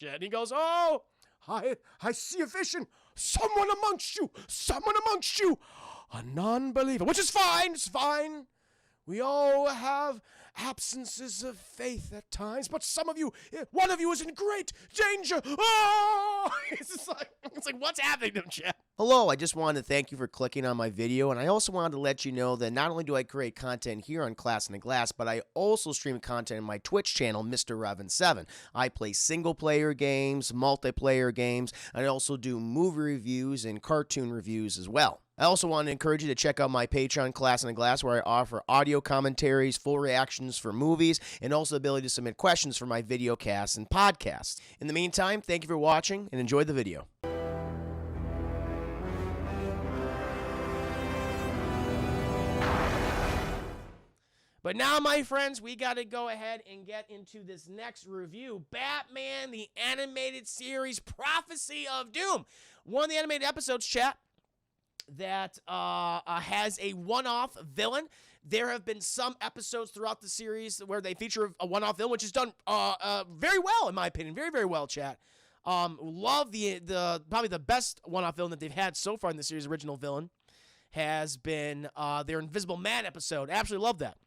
And he goes, oh, I see a vision. Someone amongst you, a non-believer, which is fine. It's fine. We all have absences of faith at times, but some of you, one of you is in great danger. Oh! It's like, what's happening to him, chat? Hello, I just wanted to thank you for clicking on my video, and I also wanted to let you know that not only do I create content here on Class in the Glass, but I also stream content on my Twitch channel, Mr. Revan7. I play single-player games, multiplayer games, and I also do movie reviews and cartoon reviews as well. I also want to encourage you to check out my Patreon, Class in the Glass, where I offer audio commentaries, full reactions for movies, and also the ability to submit questions for my video casts and podcasts. In the meantime, thank you for watching, and enjoy the video. But now, my friends, we got to go ahead and get into this next review. Batman, the animated series, Prophecy of Doom. One of the animated episodes, chat, that has a one-off villain. There have been some episodes throughout the series where they feature a one-off villain, which is done very well, in my opinion. Very, very well, chat. Love the probably the best one-off villain that they've had so far in the series. Original villain has been their Invisible Man episode. Absolutely love that.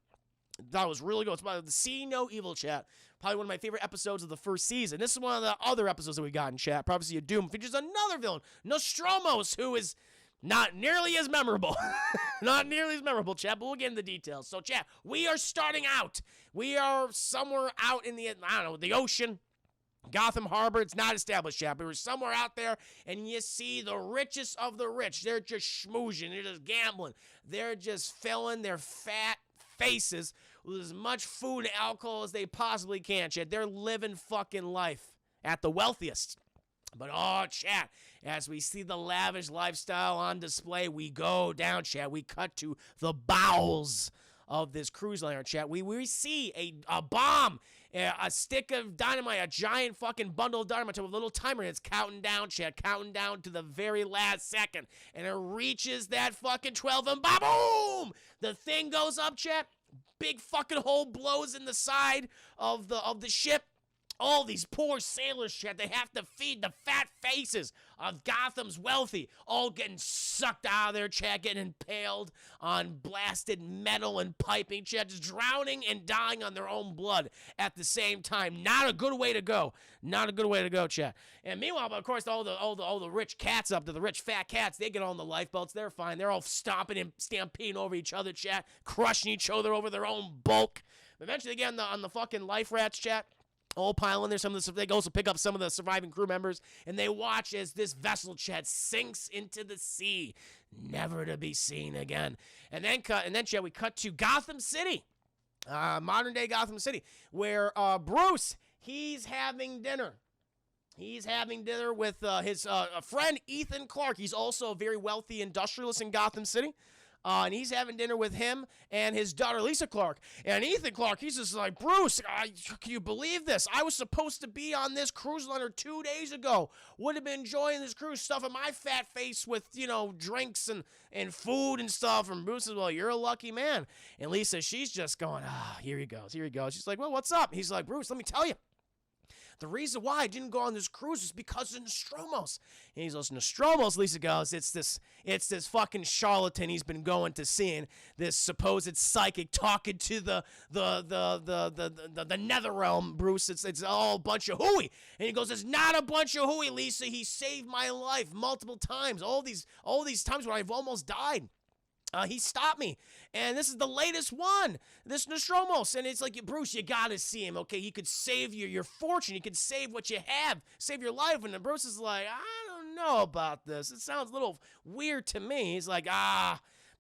That was really good. It's about the See No Evil, chat. Probably one of my favorite episodes of the first season. This is one of the other episodes that we got in chat. Prophecy of Doom features another villain, Nostromos, who is not nearly as memorable. Not nearly as memorable, chat, but we'll get into the details. So, chat, we are starting out. We are somewhere out in the, I don't know, the ocean. Gotham Harbor, it's not established yet, but we're somewhere out there, and you see the richest of the rich. They're just schmoozing. They're just gambling. They're just filling their fat faces with as much food and alcohol as they possibly can, chat. They're living fucking life at the wealthiest. But, oh, chat, as we see the lavish lifestyle on display, we go down, chat. We cut to the bowels of this cruise liner, chat. We see a bomb, a stick of dynamite, a giant fucking bundle of dynamite with a little timer, and it's counting down, chat, counting down to the very last second. And it reaches that fucking 12, and boom! The thing goes up, chat. Big fucking hole blows in the side of the ship. All these poor sailors, chat, they have to feed the fat faces of Gotham's wealthy, all getting sucked out of their chat, getting impaled on blasted metal and piping, chat, just drowning and dying on their own blood at the same time. Not a good way to go. Not a good way to go, chat. And meanwhile, of course, all the rich cats up to the rich fat cats, they get on the lifeboats. They're fine. They're all stomping and stampeding over each other, chat, crushing each other over their own bulk. Eventually, they get on the fucking life rats, chat. All pile in there. They also pick up some of the surviving crew members, and they watch as this vessel, chat, sinks into the sea, never to be seen again. And then chat, we cut to Gotham City, modern day Gotham City, where Bruce, he's having dinner. He's having dinner with his friend Ethan Clark. He's also a very wealthy industrialist in Gotham City. And he's having dinner with him and his daughter, Lisa Clark. And Ethan Clark, he's just like, Bruce, can you believe this? I was supposed to be on this cruise liner 2 days ago. Would have been enjoying this cruise, stuffing my fat face with, drinks and food and stuff. And Bruce says, well, you're a lucky man. And Lisa, she's just going, here he goes. She's like, well, what's up? He's like, Bruce, let me tell you. The reason why I didn't go on this cruise is because of Nostromos. And he's like, Nostromos, Lisa goes, it's this fucking charlatan he's been going to seeing, this supposed psychic talking to the nether realm, Bruce. It's all a bunch of hooey. And he goes, it's not a bunch of hooey, Lisa. He saved my life multiple times. All these times when I've almost died. He stopped me, and this is the latest one, this Nostromos, and it's like, Bruce, you gotta see him, okay? He could save your fortune, he could save what you have, save your life, and then Bruce is like, I don't know about this, it sounds a little weird to me. He's like,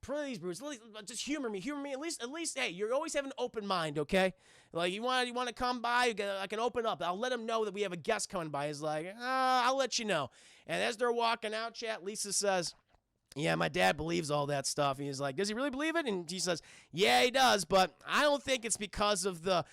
please, Bruce, just humor me, at least, hey, you always have an open mind, okay? Like, you want to come by, I can open up, I'll let him know that we have a guest coming by. He's like, I'll let you know. And as they're walking out, chat, Lisa says, yeah, my dad believes all that stuff. And he's like, does he really believe it? And he says, yeah, he does, but I don't think it's because of the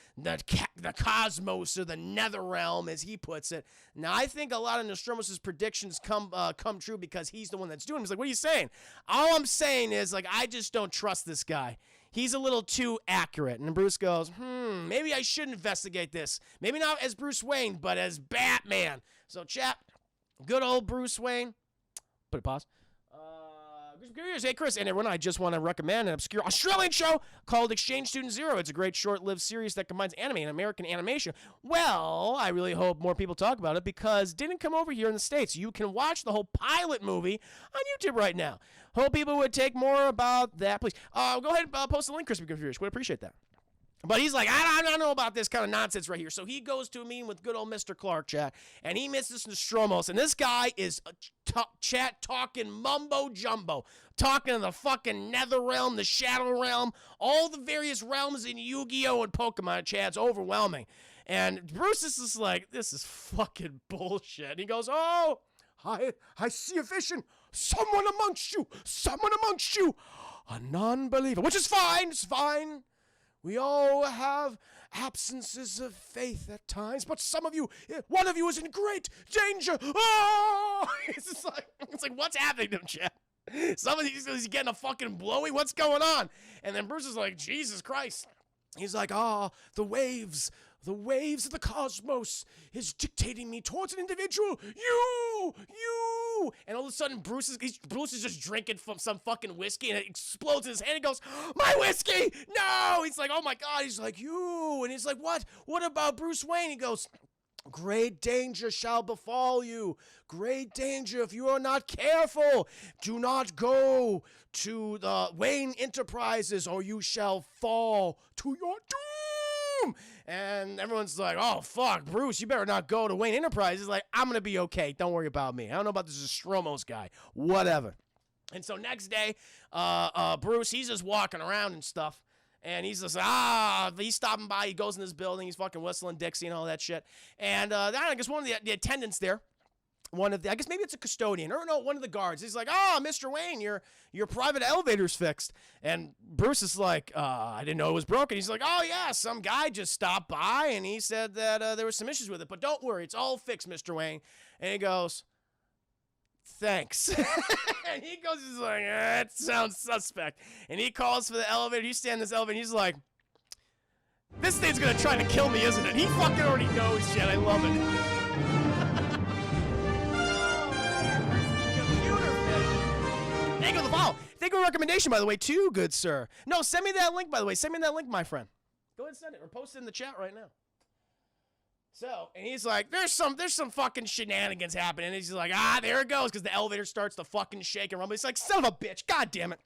cosmos or the nether realm, as he puts it. Now, I think a lot of Nostromos' predictions come true because he's the one that's doing it. He's like, what are you saying? All I'm saying is, like, I just don't trust this guy. he's a little too accurate. And Bruce goes, maybe I should investigate this. Maybe not as Bruce Wayne, but as Batman. So, chat, good old Bruce Wayne. Put a pause. Hey, Chris, and everyone, I just want to recommend an obscure Australian show called Exchange Student Zero. It's a great short-lived series that combines anime and American animation. Well, I really hope more people talk about it because it didn't come over here in the States. You can watch the whole pilot movie on YouTube right now. Hope people would take more about that, please. Go ahead and post a link, Chris, because would appreciate that. But he's like, I don't know about this kind of nonsense right here. So he goes to a meeting with good old Mr. Clark, chat, and he misses Nostromos. And this guy is chat talking mumbo jumbo, talking to the fucking nether realm, the shadow realm, all the various realms in Yu-Gi-Oh! And Pokemon, chat. It's overwhelming. And Bruce is just like, this is fucking bullshit. And he goes, oh, I see a vision. Someone amongst you, a non-believer, which is fine. It's fine. We all have absences of faith at times, but one of you is in great danger. Oh! It's like, what's happening to him, Chad? He's getting a fucking blowy. What's going on? And then Bruce is like, Jesus Christ. He's like, the waves of the cosmos is dictating me towards an individual. You. And all of a sudden, Bruce is just drinking from some fucking whiskey, and it explodes in his hand. He goes, my whiskey! No! He's like, oh my God. He's like, you. And he's like, what? What about Bruce Wayne? He goes, great danger shall befall you. Great danger if you are not careful. Do not go to the Wayne Enterprises, or you shall fall to your doom. And everyone's like, oh, fuck, Bruce, you better not go to Wayne Enterprises. He's like, I'm going to be okay. Don't worry about me. I don't know about this Stromos guy. Whatever. And so next day, Bruce, he's just walking around and stuff. And he's just, he's stopping by. He goes in this building. He's fucking whistling Dixie and all that shit. And I guess one of the attendants there, I guess maybe it's a custodian, or no, one of the guards. He's like, Mr. Wayne, your private elevator's fixed. And Bruce is like, I didn't know it was broken. He's like, oh yeah, some guy just stopped by and he said that there was some issues with it, but don't worry, it's all fixed, Mr. Wayne. And he goes, thanks. And he goes, he's like, that sounds suspect. And he calls for the elevator. You stand in this elevator, and he's like, this thing's gonna try to kill me, isn't it? He fucking already knows shit. I love it. Thank you for the follow. Thank you for the recommendation, by the way, too, good sir. No, send me that link, by the way. Send me that link, my friend. Go ahead and send it, or post it in the chat right now. So, and he's like, there's some fucking shenanigans happening. And he's like, there it goes, because the elevator starts to fucking shake and rumble. He's like, son of a bitch, god damn it.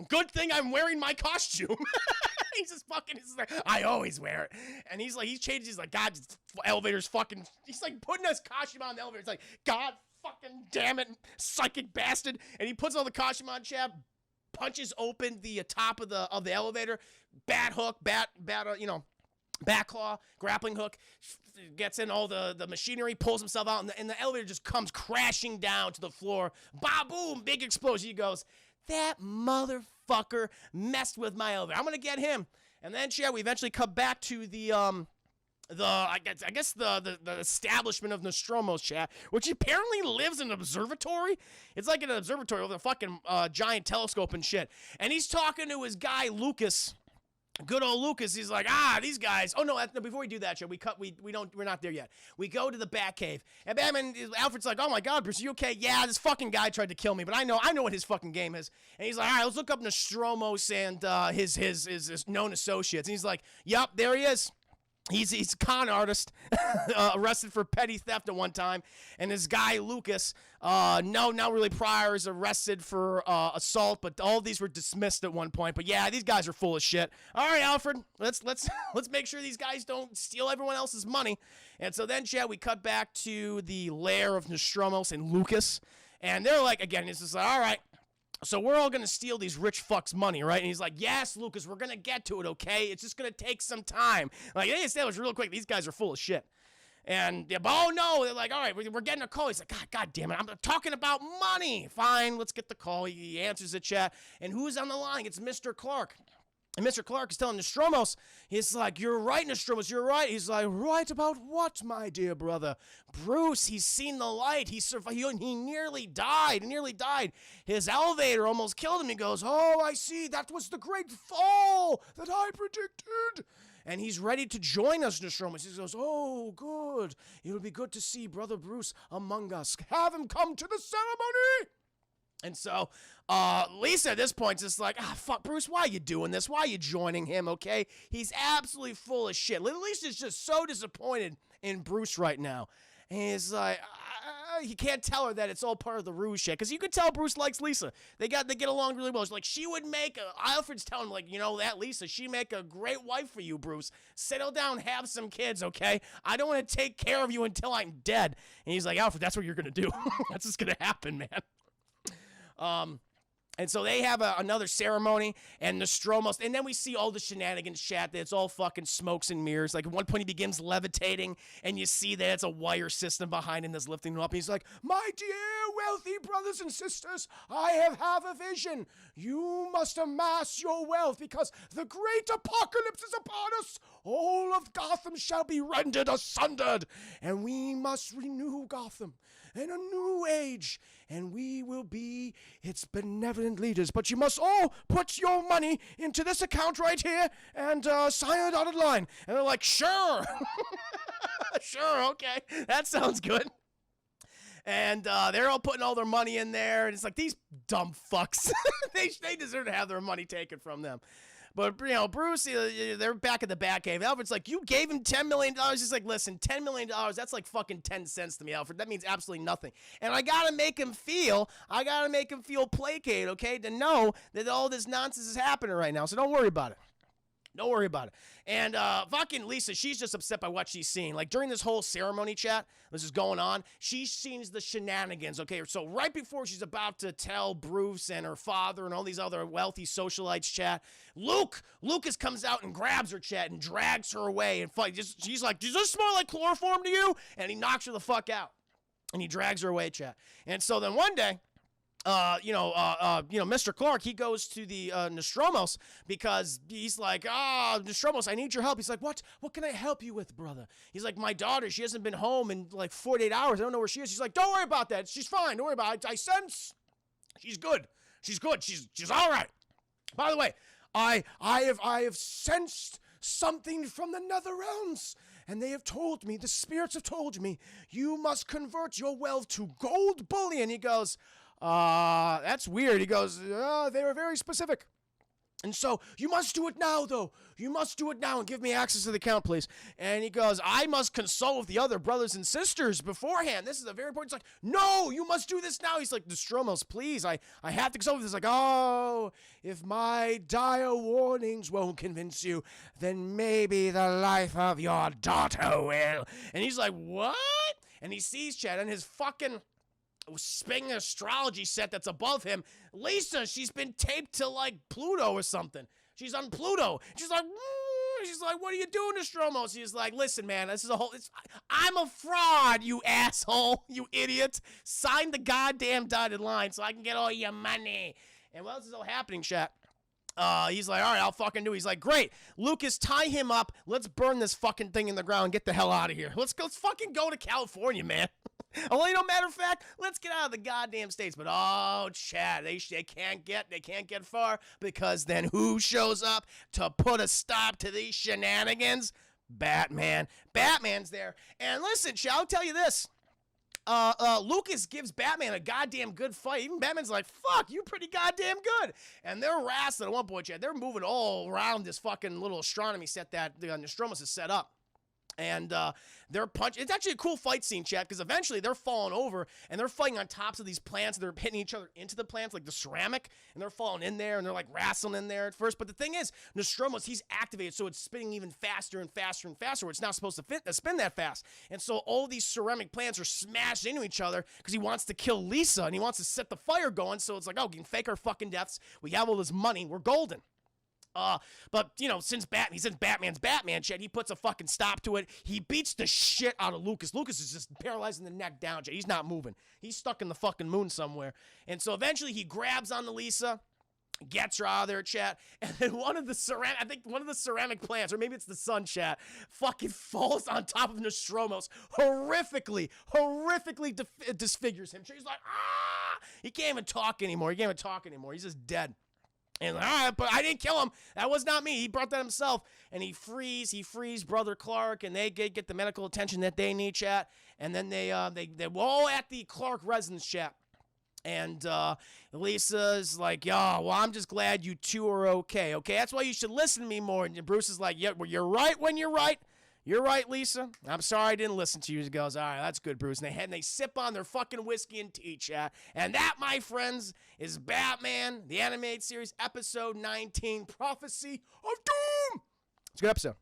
Good thing I'm wearing my costume. He's like, I always wear it. And he's changed, he's like, God, elevator's fucking, he's like putting his costume on the elevator. It's like, God fucking damn it, psychic bastard. And he puts all the costume on, Chad, punches open the top of the elevator, bat hook, bat claw, grappling hook, gets in all the machinery, pulls himself out, and the elevator just comes crashing down to the floor. Ba-boom, big explosion. He goes, that motherfucker messed with my elevator. I'm gonna get him. And then, Chad, we eventually come back to the establishment of Nostromos, chat, which apparently lives in an observatory. It's like an observatory with a fucking giant telescope and shit. And he's talking to his guy Lucas. Good old Lucas. He's like, these guys. Oh no, before we do that, chat, we're not there yet. We go to the Batcave, and Alfred's like, oh my God, Bruce, are you okay? Yeah, this fucking guy tried to kill me, but I know what his fucking game is. And he's like, all right, let's look up Nostromos and his known associates. And he's like, yup, there he is. He's a con artist, arrested for petty theft at one time, and his guy Lucas, now really Pryor is arrested for assault, but all of these were dismissed at one point. But yeah, these guys are full of shit. All right, Alfred, let's make sure these guys don't steal everyone else's money. And so then, Chad, we cut back to the lair of Nostromos and Lucas, and they're like, again, it's just like, all right. So we're all going to steal these rich fucks' money, right? And he's like, yes, Lucas, we're going to get to it, okay? It's just going to take some time. Like, they established real quick, these guys are full of shit. And, oh, no, they're like, all right, we're getting a call. He's like, God damn it, I'm talking about money. Fine, let's get the call. He answers the chat. And who's on the line? It's Mr. Clark. And Mr. Clark is telling Nostromos, he's like, you're right, Nostromos, you're right. He's like, right about what, my dear brother? Bruce, he's seen the light. He nearly died. His elevator almost killed him. He goes, oh, I see. That was the great fall that I predicted. And he's ready to join us, Nostromos. He goes, oh, good. It'll be good to see Brother Bruce among us. Have him come to the ceremony. And so Lisa at this point is just like, fuck, Bruce, why are you doing this? Why are you joining him, okay? He's absolutely full of shit. Lisa's just so disappointed in Bruce right now. And he's like, he can't tell her that it's all part of the ruse shit. Because you could tell Bruce likes Lisa. They get along really well. It's like, she would make Alfred's telling him, like, you know, that Lisa, she'd make a great wife for you, Bruce. Settle down, have some kids, okay? I don't want to take care of you until I'm dead. And he's like, Alfred, that's what you're going to do. That's just going to happen, man. And so they have another ceremony, and Nostromos, and then we see all the shenanigans chat. That it's all fucking smokes and mirrors. Like at one point he begins levitating, and you see that it's a wire system behind him that's lifting him up. And he's like, my dear wealthy brothers and sisters, I have a vision. You must amass your wealth, because the great apocalypse is upon us. All of Gotham shall be rendered sundered, and we must renew Gotham in a new age, and we will be its benevolent leaders. But you must all put your money into this account right here and sign a dotted line. And they're like, sure. Sure, okay. That sounds good. And they're all putting all their money in there, and it's like, these dumb fucks. They deserve to have their money taken from them. But, you know, Bruce, they're back at the Batcave. Alfred's like, you gave him $10 million? He's like, listen, $10 million, that's like fucking 10 cents to me, Alfred. That means absolutely nothing. And I gotta make him feel placated, okay, to know that all this nonsense is happening right now. So don't worry about it. Don't worry about it. And fucking Lisa, she's just upset by what she's seeing. Like, during this whole ceremony chat, this is going on, she sees the shenanigans, okay? So right before she's about to tell Bruce and her father and all these other wealthy socialites chat, Lucas comes out and grabs her chat and drags her away. And she's like, does this smell like chloroform to you? And he knocks her the fuck out. And he drags her away, chat. And so then one day, Mr. Clark, he goes to the Nostromos because he's like, Nostromos, I need your help. He's like, what can I help you with, brother? He's like, my daughter, she hasn't been home in like 48 hours. I don't know where she is. She's like, don't worry about that. She's fine. Don't worry about it. I sense she's good. She's good. She's all right. By the way, I have sensed something from the nether realms. And they have told me, the spirits have told me, you must convert your wealth to gold bullion. He goes, that's weird. He goes, they were very specific. And so, you must do it now, though. You must do it now and give me access to the account, please. And he goes, I must consult with the other brothers and sisters beforehand. This is a very important. It's like, no, you must do this now. He's like, Nostromos, please, I have to consult with this. Like, oh, if my dire warnings won't convince you, then maybe the life of your daughter will. And he's like, what? And he sees Chad and his fucking spinning astrology set that's above him. Lisa, she's been taped to like Pluto or something. She's on Pluto. She's like, what are you doing, Nostromos? He's like, listen, man, this is I'm a fraud, you asshole, you idiot. Sign the goddamn dotted line so I can get all your money. And while this is all happening, chat, he's like, all right, I'll fucking do it. He's like, great. Lucas, tie him up. Let's burn this fucking thing in the ground and get the hell out of here. Let's fucking go to California, man. Well, matter of fact, let's get out of the goddamn States. But oh, Chad, they can't get far, because then who shows up to put a stop to these shenanigans? Batman. Batman's there. And listen, Chad, I'll tell you this. Lucas gives Batman a goddamn good fight. Even Batman's like, fuck, you pretty goddamn good. And they're wrestling at one point, Chad. They're moving all around this fucking little astronomy set that Nostromos has set up. And they're punching. It's actually a cool fight scene, chat, because eventually they're falling over and they're fighting on tops of these plants. They're hitting each other into the plants, like the ceramic, and they're falling in there and they're like wrestling in there at first. But the thing is, Nostromos, he's activated, so it's spinning even faster and faster and faster, where it's not supposed to spin that fast. And so all these ceramic plants are smashed into each other because he wants to kill Lisa and he wants to set the fire going. So it's like, oh, we can fake our fucking deaths. We have all this money. We're golden. But, you know, since Batman's Batman, Chad, he puts a fucking stop to it. He beats the shit out of Lucas. Lucas is just paralyzing the neck down, Chad. He's not moving. He's stuck in the fucking moon somewhere. And so eventually he grabs onto Lisa. Gets her out of there, chat, and then one of the ceramic plants, or maybe it's the sun, chat, fucking falls on top of Nostromos, horrifically disfigures him. He's like, ah! He can't even talk anymore. He's just dead. And all right, but I didn't kill him. That was not me. He brought that himself. And he frees Brother Clark, and they get the medical attention that they need, chat. And then they're all at the Clark residence, chat. And Lisa's like, yo, well, I'm just glad you two are okay. Okay, that's why you should listen to me more. And Bruce is like, yeah, well, you're right when you're right. You're right, Lisa. I'm sorry I didn't listen to you. He goes, all right, that's good, Bruce. And they sip on their fucking whiskey and tea, chat. And that, my friends, is Batman, the animated series, episode 19, Prophecy of Doom. It's a good episode.